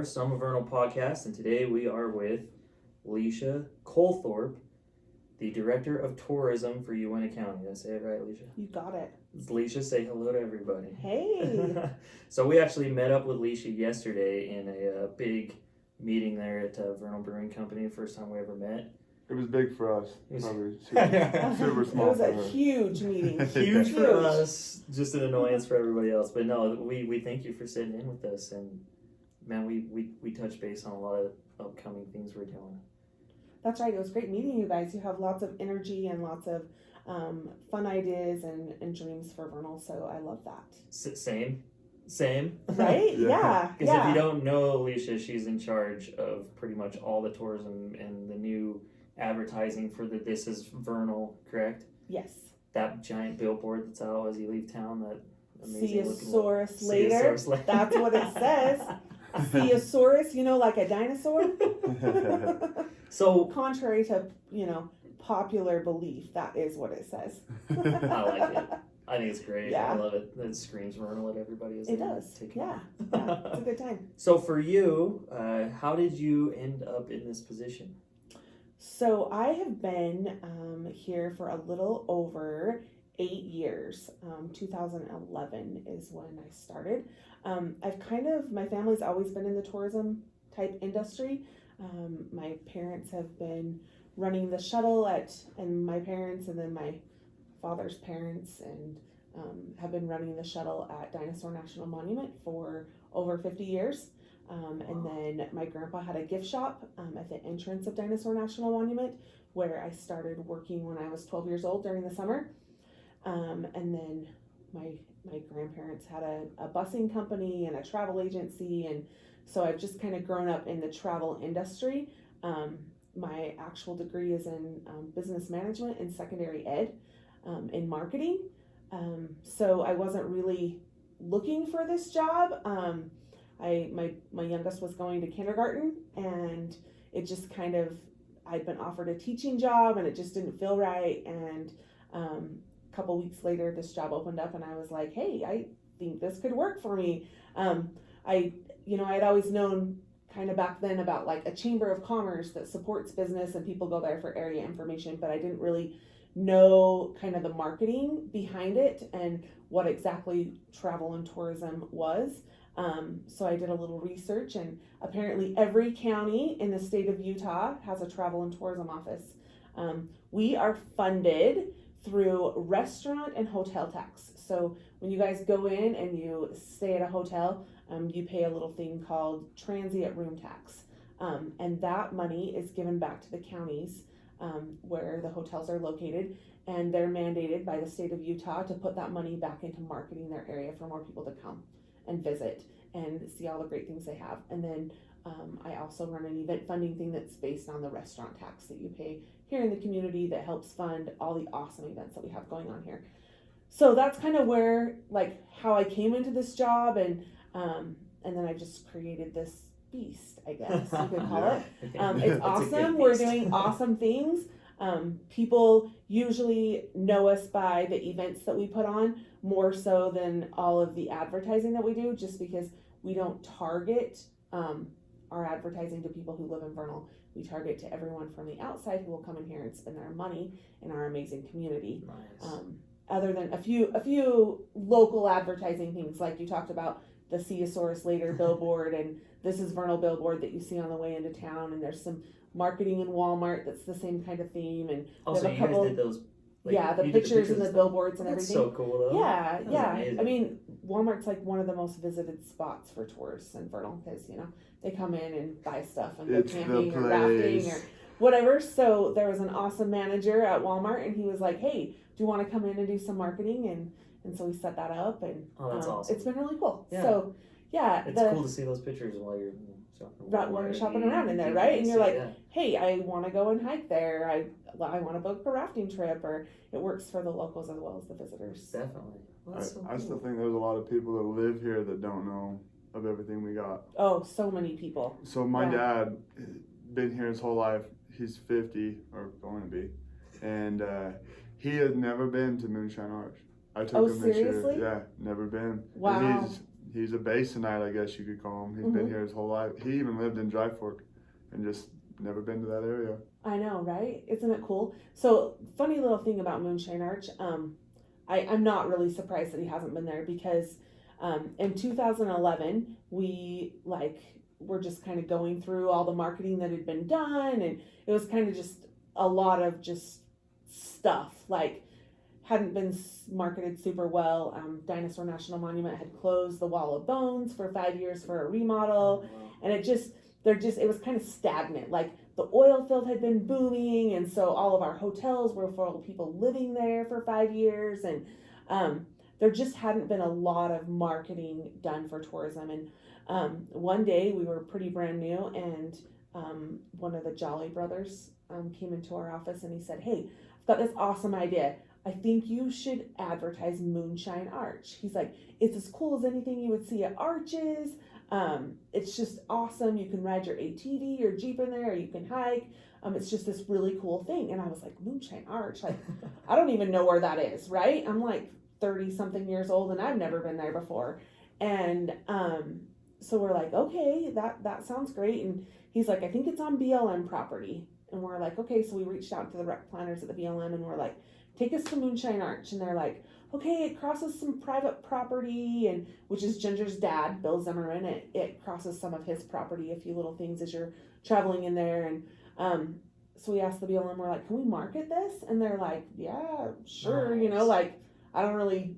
are Some Vernal Podcast, and today we are with Leisha Colthorpe, the Director of Tourism for Uintah County. Did I say it right, Leisha? You got it. Leisha, say hello to everybody. Hey. So we actually met up with Leisha yesterday in a big meeting there at Vernal Brewing Company, the first time we ever met. It was big for us. Probably super It small was for a her. huge meeting. Huge for us, just an annoyance for everybody else. But no, we thank you for sitting in with us, and man, we touch base on a lot of upcoming things we're doing. That's right. It was great meeting you guys. You have lots of energy and lots of fun ideas and dreams for Vernal, so I love that. Same. Right? Yeah. Because if you don't know Alicia, she's in charge of pretty much all the tourism and the new advertising for the This Is Vernal, correct? Yes. That giant billboard that's out as you leave town, that amazing See a looking saurus later. That's what it says. See a saurus, like a dinosaur. So contrary to, popular belief, that is what it says. I like it. I think it's great. Yeah. I love it. It screams Vernal at everybody. It does. Yeah. It's a good time. So for you, how did you end up in this position? So I have been here for a little over 8 years. 2011 is when I started. My family's always been in the tourism type industry. My parents have been running the shuttle and my parents and then my father's parents and have been running the shuttle at Dinosaur National Monument for over 50 years. And then my grandpa had a gift shop at the entrance of Dinosaur National Monument where I started working when I was 12 years old during the summer. And then my grandparents had a busing company and a travel agency, and so I've just kind of grown up in the travel industry. My actual degree is in business management and secondary ed in marketing. So I wasn't really looking for this job. My youngest was going to kindergarten, and it just kind of, I'd been offered a teaching job and it just didn't feel right. And a couple weeks later, this job opened up and I was like, hey, I think this could work for me. I'd always known kind of back then about like a chamber of commerce that supports business and people go there for area information, but I didn't really know kind of the marketing behind it and what exactly travel and tourism was. So I did a little research, and apparently every county in the state of Utah has a travel and tourism office. We are funded through restaurant and hotel tax. So when you guys go in and you stay at a hotel, you pay a little thing called transient room tax. And that money is given back to the counties where the hotels are located, and they're mandated by the state of Utah to put that money back into marketing their area for more people to come and visit and see all the great things they have. And then I also run an event funding thing that's based on the restaurant tax that you pay here in the community that helps fund all the awesome events that we have going on here. So that's kind of where, how I came into this job, and then I just created this beast, I guess you could call it. It's awesome. We're doing awesome things. People usually know us by the events that we put on more so than all of the advertising that we do, just because we don't target our advertising to people who live in Vernal. We target to everyone from the outside who will come in here and spend their money in our amazing community. Nice. Other than a few local advertising things, like you talked about the Ceosaurus Later billboard and This Is Vernal billboard that you see on the way into town, and there's some marketing in Walmart that's the same kind of theme. And also, you guys did those. The pictures and the billboards and That's everything. so cool though. Yeah. Amazing. I mean, Walmart's like one of the most visited spots for tourists in Vernal because they come in and buy stuff and go camping or rafting or whatever. So there was an awesome manager at Walmart, and he was like, "Hey, do you want to come in and do some marketing?" And so we set that up, and that's awesome. It's been really cool. Yeah. So it's cool to see those pictures while you're shopping around in there, right? And you're like, hey, I want to go and hike there. I want to book a rafting trip, or it works for the locals as well as the visitors. Definitely. Well, I still think there's a lot of people that live here that don't know of everything we got. Oh, so many people. So my dad, been here his whole life. He's 50 or going to be, and he had never been to Moonshine Arch. I took him this year. Seriously? Yeah, never been. Wow. And he's a Basinite, I guess you could call him. He's been here his whole life. He even lived in Dry Fork and just never been to that area. I know, right? Isn't it cool? So, funny little thing about Moonshine Arch. I'm not really surprised that he hasn't been there because in 2011 we were just kind of going through all the marketing that had been done, and it was kind of just a lot of just stuff hadn't been marketed super well. Dinosaur National Monument had closed the Wall of Bones for 5 years for a remodel, and it was kind of stagnant. The oil field had been booming, and so all of our hotels were full of people living there for 5 years, and there just hadn't been a lot of marketing done for tourism. And one day we were pretty brand new, and one of the Jolly brothers came into our office and he said, "Hey, I've got this awesome idea. I think you should advertise Moonshine Arch." He's like, "It's as cool as anything you would see at Arches. It's just awesome. You can ride your ATV or Jeep in there, or you can hike. It's just this really cool thing." And I was like, Moonshine Arch? I don't even know where that is, right? I'm 30 something years old and I've never been there before. And so we're like, okay, that sounds great. And he's like, "I think it's on BLM property." And we're like, okay. So we reached out to the rec planners at the BLM and we're like, "Take us to Moonshine Arch." And they're like, "Okay, it crosses some private property," and which is Ginger's dad, Bill Zimmerman. It crosses some of his property, a few little things as you're traveling in there. And so we asked the BLM, we're like, "Can we market this?" And they're like, "Yeah, sure." Nice. I don't really,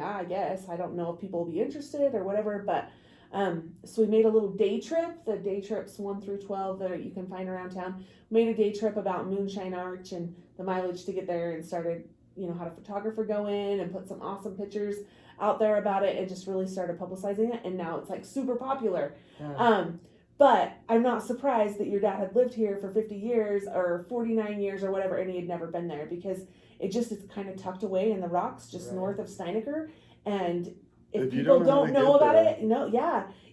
I guess. I don't know if people will be interested or whatever. But so we made a little day trip. The day trips 1 through 12 that you can find around town. Made a day trip about Moonshine Arch and the mileage to get there, and started, had a photographer go in and put some awesome pictures out there about it, and just really started publicizing it. And now it's super popular. Yeah. But I'm not surprised that your dad had lived here for 50 years or 49 years or whatever, and he had never been there, because it's kind of tucked away in the rocks just north of Steinecker. And if people don't know about it,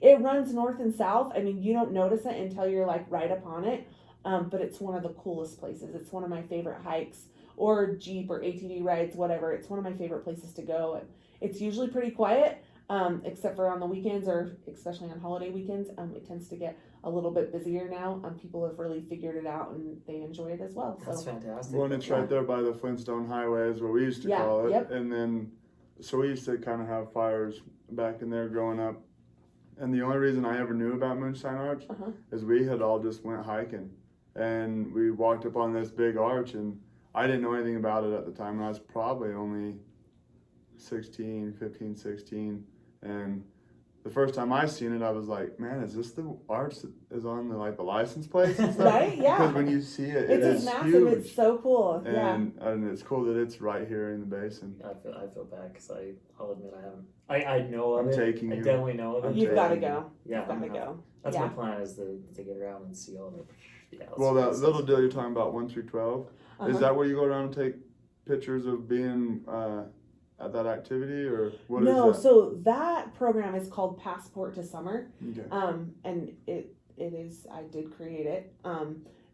it runs north and south. I mean, you don't notice it until you're right upon it. But it's one of the coolest places. It's one of my favorite hikes, or Jeep or ATV rides, whatever. It's one of my favorite places to go. And it's usually pretty quiet, except for on the weekends, or especially on holiday weekends. It tends to get a little bit busier now. People have really figured it out and they enjoy it as well. That's fantastic. Well, and it's right there by the Flintstone Highway is what we used to call it. Yep. And then, so we used to kind of have fires back in there growing up. And the only reason I ever knew about Moonshine Arch is we had all just went hiking. And we walked up on this big arch, and I didn't know anything about it at the time. I was probably only 15, 16. And the first time I seen it, I was like, "Man, is this the arch that is on the license plates and stuff?" Right? Yeah. Because when you see it, it's massive. Huge. It's so cool. And it's cool that it's right here in the basin. I feel bad because I'll admit I haven't. I know of I'm it. taking you. I definitely know of it. You've got to go. Yeah, You've got to go. That's my plan, is to get around and see all the. Yeah. Well, that little deal you're talking about, 1 through 12, is that where you go around and take pictures of being at that activity, or what is that? No, so that program is called Passport to Summer. Okay. And it is, I did create it.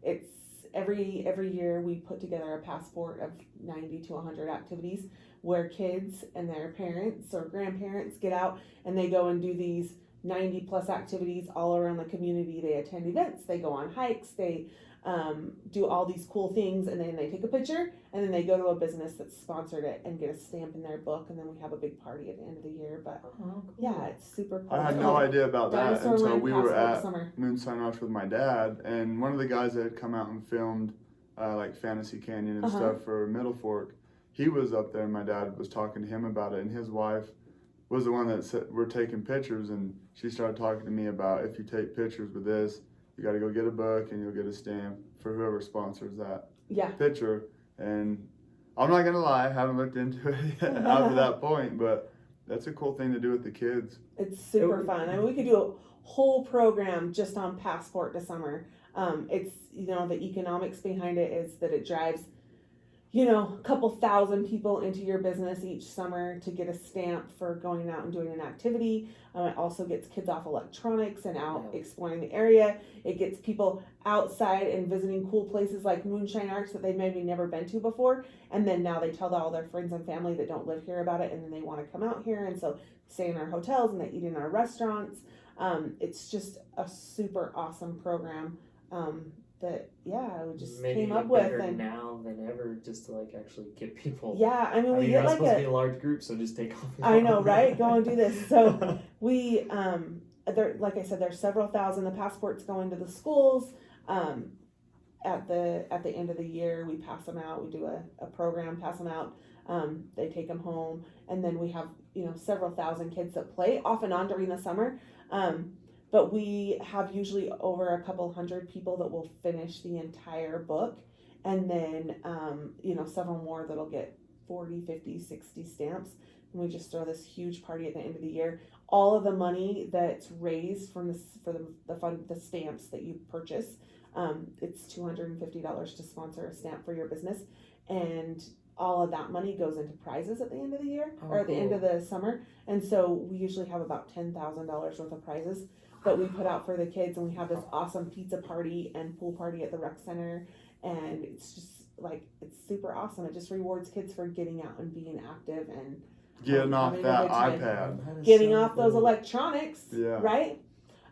It's every year we put together a passport of 90 to 100 activities where kids and their parents or grandparents get out and they go and do these 90 plus activities all around the community. They attend events, they go on hikes, they do all these cool things, and then they take a picture, and then they go to a business that sponsored it and get a stamp in their book, and then we have a big party at the end of the year. But cool. yeah, it's super cool. I had no idea about that until we were at Summer. Moonshine Arch with my dad, and one of the guys that had come out and filmed Fantasy Canyon and stuff for Middle Fork, he was up there, and my dad was talking to him about it, and his wife was the one that said, "We're taking pictures," and she started talking to me about, if you take pictures with this, you got to go get a book and you'll get a stamp for whoever sponsors that picture. And I'm not gonna lie, I haven't looked into it yet after that point, but that's a cool thing to do with the kids. It's super fun. I mean, we could do a whole program just on Passport to Summer. It's, the economics behind it is that it drives a couple thousand people into your business each summer to get a stamp for going out and doing an activity. It also gets kids off electronics and out exploring the area. It gets people outside and visiting cool places like Moonshine Arts that they've maybe never been to before. And then now they tell all their friends and family that don't live here about it, and then they want to come out here. And so stay in our hotels and they eat in our restaurants. It's just a super awesome program. That we just maybe came up with, and now than ever, just to like actually get people. Yeah, I mean, we you're get not like supposed to be a large group, so just take off. I know, right? Go and do this. So we, there, like I said, there's several thousand. The passports go into the schools. At the end of the year, we pass them out. We do a program, pass them out. They take them home, and then we have several thousand kids that play off and on during the summer. But we have usually over a couple hundred people that will finish the entire book, and then several more that'll get 40, 50, 60 stamps. And we just throw this huge party at the end of the year. All of the money that's raised from the stamps that you purchase, it's $250 to sponsor a stamp for your business, and all of that money goes into prizes at the end of the year or at the end of the summer. And so we usually have about $10,000 worth of prizes that we put out for the kids, and we have this awesome pizza party and pool party at the rec center, and it's just like, it's super awesome. It just rewards kids for getting out and being active and getting off that iPad, getting off those electronics, yeah, right?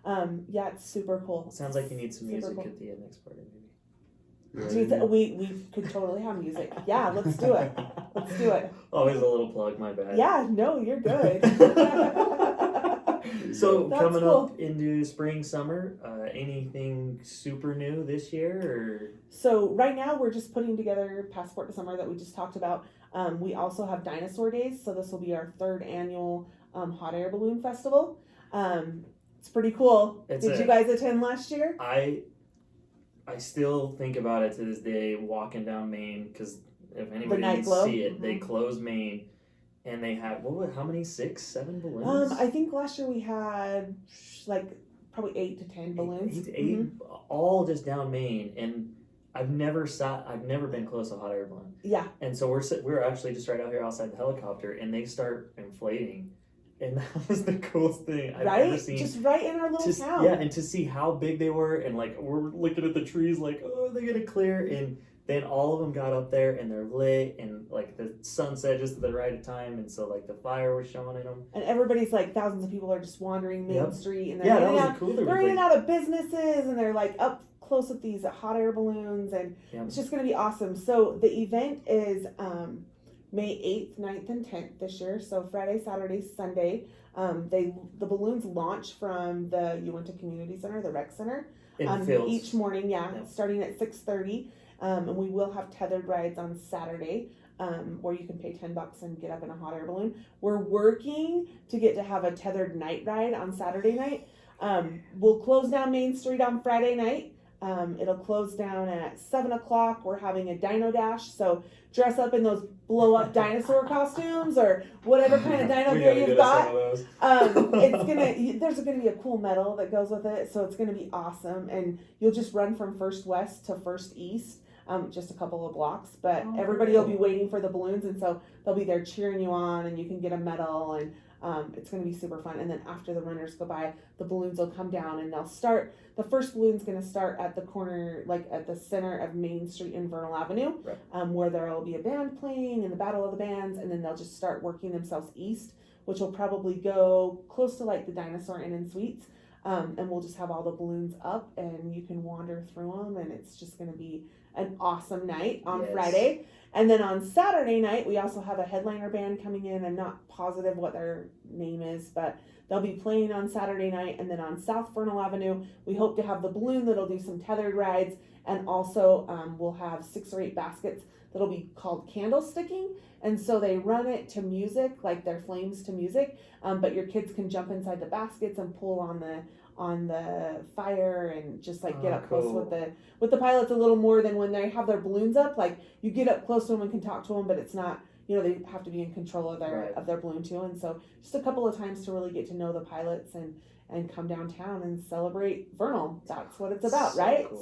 It's super cool. Sounds like you need some music at the next party, maybe. We could totally have music. Yeah, let's do it. Let's do it. Always a little plug, my bad. Yeah, no, you're good. So That's coming cool. up into spring, summer, anything super new this year? Or? So right now we're just putting together Passport to Summer that we just talked about. We also have Dinosaur Days, so this will be our 3rd annual hot air balloon festival. It's pretty cool. Did you guys attend last year? I still think about it to this day, walking down Main, because if anybody needs to see it, they close Main. And they had, how many? 6, 7 balloons? I think last year we had like probably 8 to 10 balloons. 8 all just down Main. And I've never been close to a hot air balloon. Yeah. And so we're actually just right out here outside the helicopter, and they start inflating. And that was the coolest thing I've ever seen. Just right in our little town. Yeah, and to see how big they were, and like we're looking at the trees like, oh, they're gonna clear, and then all of them got up there and they're lit, and like the sun set just at the right time, and so like the fire was showing in them. And everybody's like, thousands of people are just wandering Main Street, and they're in and out of businesses, and they're like up close with these hot air balloons, and it's just gonna be awesome. So the event is May 8th, 9th, and 10th this year. So Friday, Saturday, Sunday. The balloons launch from the Uinta Community Center, the rec center, each morning. Starting at 6:30. And we will have tethered rides on Saturday, where you can pay $10 and get up in a hot air balloon. We're working to get to have a tethered night ride on Saturday night. We'll close down Main Street on Friday night. It'll close down at 7 o'clock. We're having a dino dash, so dress up in those blow-up dinosaur costumes or whatever kind of dino gear you've got. There's gonna be a cool medal that goes with it, so it's gonna be awesome. And you'll just run from First West to First East, just a couple of blocks. But everybody will be waiting for the balloons, and so they'll be there cheering you on, and you can get a medal, and it's going to be super fun. And then after the runners go by, the balloons will come down, and they'll start. The first balloon's going to start at the corner, like at the center of Main Street and Vernal Avenue, where there will be a band playing and the Battle of the Bands, and then they'll just start working themselves east, which will probably go close to like the Dinosaur Inn and Suites. And we'll just have all the balloons up, and you can wander through them, and it's just going to be an awesome night on Friday. And then on Saturday night, we also have a headliner band coming in. I'm not positive what their name is, but they'll be playing on Saturday night. And then on South Vernal Avenue, we hope to have the balloon that'll do some tethered rides. And also we'll have 6 or 8 baskets that'll be called candle sticking. And so they run it to music, like their flames to music. But your kids can jump inside the baskets and pull on the fire and just like get up close with the pilots a little more than when they have their balloons up. Like you get up close to them and can talk to them, but it's not, they have to be in control of their balloon too. And so just a couple of times to really get to know the pilots and come downtown and celebrate Vernal. That's what it's about, right? Cool.